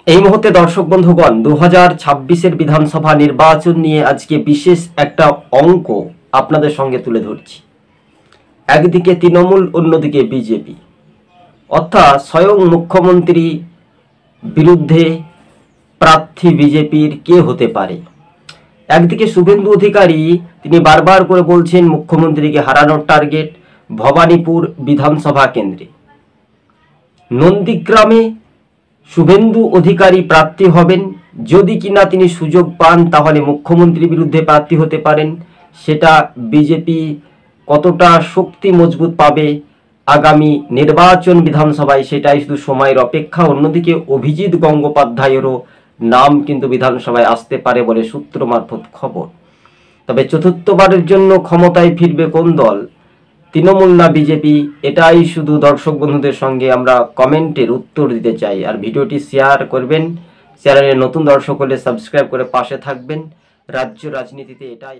এই মুহূর্তে দর্শক বন্ধুগণ 2026-এর বিধানসভা নির্বাচন নিয়ে আজকে বিশেষ একটা অঙ্ক আপনাদের সঙ্গে তুলে ধরছি। একদিকে তৃণমূল, অন্যদিকে বিজেপি, অর্থাৎ স্বয়ং মুখ্যমন্ত্রী বিরুদ্ধে প্রার্থী বিজেপির কে হতে পারে। একদিকে শুভেন্দু অধিকারী তিনি বারবার করে বলছেন মুখ্যমন্ত্রীকে হারানোর টার্গেট ভবানীপুর বিধানসভা কেন্দ্রে। নন্দীগ্রামে শুভেন্দু অধিকারী প্রার্থী হবেন, যদি কিনা তিনি সুযোগ পান তাহলে মুখ্যমন্ত্রীর বিরুদ্ধে প্রার্থী হতে পারেন। সেটা বিজেপি কতটা শক্তি মজবুত পাবে আগামী নির্বাচন বিধানসভায়, সেটাই শুধু সময়ের অপেক্ষা। অন্যদিকে অভিজিৎ গঙ্গোপাধ্যায়েরও নাম কিন্তু বিধানসভায় আসতে পারে বলে সূত্র মারফত খবর। তবে চতুর্থবারের জন্য ক্ষমতায় ফিরবে কোন দল, তৃণমূল না বিজেপি, এটাই শুধু দর্শক বন্ধুদের সঙ্গে আমরা কমেন্টের উত্তর দিতে চাই। আর ভিডিওটি শেয়ার করবেন, চ্যানেলে নতুন দর্শক হলে সাবস্ক্রাইব করে পাশে থাকবেন। রাজ্য রাজনীতিতে এটাই